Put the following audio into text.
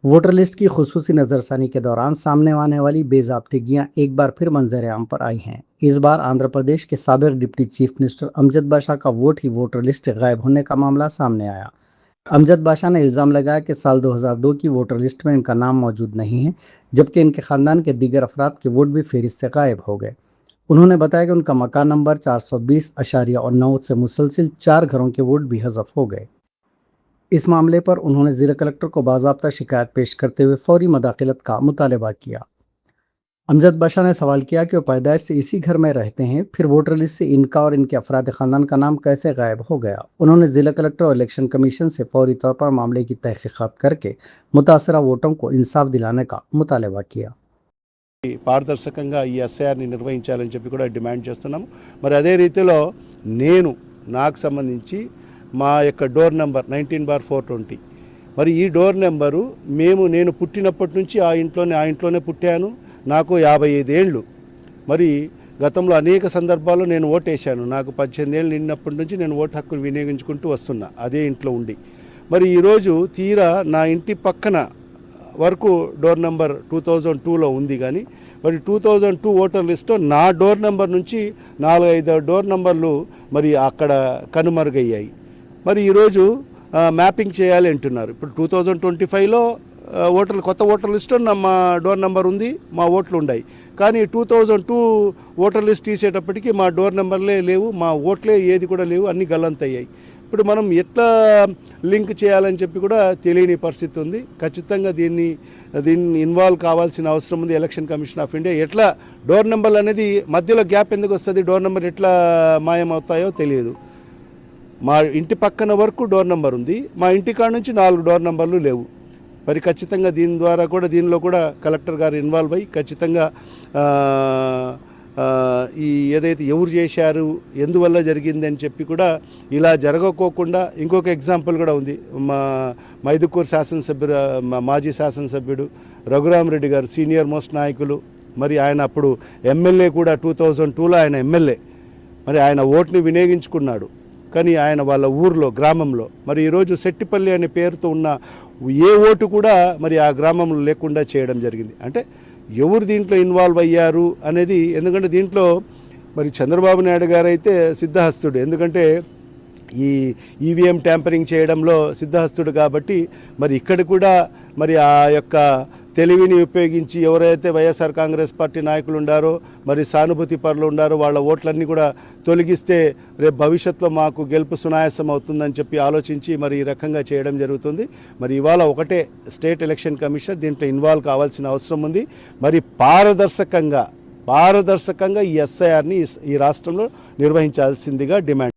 Voter list की खुसूसी नज़रसानी के दौरान सामने आने वाली बेज़ाब्तिगियां एक बार फिर मंजर-ए-आम पर आई हैं। इस बार आंध्र प्रदेश के साबिक डिप्टी चीफ मिनिस्टर अमजद बाशा का वोट ही वोटर लिस्ट से गायब होने का मामला सामने आया। अमजद बाशा ने इल्ज़ाम लगाया कि साल 2002 की वोटर लिस्ट में इनका नाम मौजूद नहीं है, जबकि इनके खानदान के दीगर अफराद के वोट भी फहरिस्त से गायब हो गए। उन्होंने बताया कि उनका मकान नंबर 420.9 से मुसलसिल 4 घरों के वोट भी हज़फ हो गए। इस मामले पर उन्होंने ज़िला कलेक्टर को बाज़ाब्ता शिकायत पेश करते हुए फौरी मदाखलत का मुतालबा किया। अमजद बाशा ने सवाल किया कि वो पैदाइश से इसी घर में रहते हैं, फिर वोटर लिस्ट से इनका और इनके अफराद ख़ानदान का नाम कैसे गायब हो गया। उन्होंने ज़िला कलेक्टर और इलेक्शन कमीशन से फौरी तौर पर मामले की तहकीक़ात करके मुतासरा वोटरों को इंसाफ दिलाने का मुतालबा किया। పారదర్శకంగా ఈ ఎస్ఐఆర్ని నిర్వహించాలని చెప్పి కూడా డిమాండ్ చేస్తున్నాము. మరి అదే రీతిలో నాకు సంబంధించి మా యొక్క డోర్ నెంబర్ 19/420, మరి ఈ డోర్ నెంబరు నేను పుట్టినప్పటి నుంచి ఆ ఇంట్లోనే పుట్టాను. నాకు 55 ఏళ్ళు. మరి గతంలో అనేక సందర్భాల్లో నేను ఓటేశాను. నాకు 18 ఏళ్ళు నిన్నప్పటి నుంచి నేను ఓటు హక్కును వినియోగించుకుంటూ వస్తున్నా అదే ఇంట్లో ఉండి. మరి ఈరోజు తీరా నా ఇంటి పక్కన వరకు డోర్ నెంబర్ 2002లో ఉంది, కానీ మరి 2002 ఓటర్ లిస్ట్లో నా డోర్ నెంబర్ నుంచి 4-5 డోర్ నెంబర్లు మరి అక్కడ కనుమరుగయ్యాయి. మరి ఈరోజు మ్యాపింగ్ చేయాలి అంటున్నారు. ఇప్పుడు 2025లో కొత్త ఓటర్ లిస్ట్లో మా డోర్ నెంబర్ ఉంది, మా ఓట్లు ఉన్నాయి. కానీ 2002 ఓటర్ లిస్ట్ తీసేటప్పటికి మా డోర్ నెంబర్లే లేవు, మా ఓట్లే ఏది కూడా లేవు, అన్నీ గల్లంతయ్యాయి. ఇప్పుడు మనం ఎట్లా లింక్ చేయాలని చెప్పి కూడా తెలియని పరిస్థితి ఉంది. ఖచ్చితంగా దీన్ని ఇన్వాల్వ్ కావాల్సిన అవసరం ఉంది. ఎలక్షన్ కమిషన్ ఆఫ్ ఇండియా ఎట్లా డోర్ నెంబర్లు అనేది మధ్యలో గ్యాప్ ఎందుకు వస్తుంది, డోర్ నెంబర్ ఎట్లా మాయమవుతాయో తెలియదు. మా ఇంటి పక్కన వరకు డోర్ నెంబర్ ఉంది, మా ఇంటి కాడ నుంచి 4 డోర్ నెంబర్లు లేవు. మరి ఖచ్చితంగా దీనిలో కూడా కలెక్టర్ గారు ఇన్వాల్వ్ అయ్యి ఖచ్చితంగా ఈ ఏదైతే ఎవరు చేశారు, ఎందువల్ల జరిగింది అని చెప్పి కూడా ఇలా జరగకోకుండా ఇంకొక ఎగ్జాంపుల్ కూడా ఉంది. మా మైదుకూరు మాజీ శాసనసభ్యుడు రఘురామరెడ్డి గారు, సీనియర్ మోస్ట్ నాయకులు, మరి ఆయన అప్పుడు ఎమ్మెల్యే కూడా 2002లో ఆయన ఎమ్మెల్యే. మరి ఆయన ఓటుని వినియోగించుకున్నాడు, కానీ ఆయన వాళ్ళ ఊర్లో గ్రామంలో మరి ఈరోజు సెట్టిపల్లి అనే పేరుతో ఉన్న ఏ ఓటు కూడా మరి ఆ గ్రామంలో లేకుండా చేయడం జరిగింది. అంటే ఎవరు దీంట్లో ఇన్వాల్వ్ అయ్యారు అనేది, ఎందుకంటే దీంట్లో మరి చంద్రబాబు నాయుడు గారు అయితే సిద్ధహస్తుడు, ఎందుకంటే ఈ ఈవీఎం ట్యాంపరింగ్ చేయడంలో సిద్ధహస్తుడు కాబట్టి మరి ఇక్కడ కూడా మరి ఆ యొక్క తెలివిని ఉపయోగించి ఎవరైతే వైఎస్ఆర్ కాంగ్రెస్ పార్టీ నాయకులు ఉండారో, మరి సానుభూతి పరులు ఉండారో, వాళ్ళ ఓట్లన్నీ కూడా తొలగిస్తే రేపు భవిష్యత్తులో మాకు గెలుపు సునాయాసం అవుతుందని చెప్పి ఆలోచించి మరి ఈ రకంగా చేయడం జరుగుతుంది. మరి ఇవాళ ఒకటే స్టేట్ ఎలక్షన్ కమిషన్ దీంట్లో ఇన్వాల్వ్ కావాల్సిన అవసరం ఉంది. మరి పారదర్శకంగా ఈ ఎస్ఐఆర్ని ఈ రాష్ట్రంలో నిర్వహించాల్సిందిగా డిమాండ్.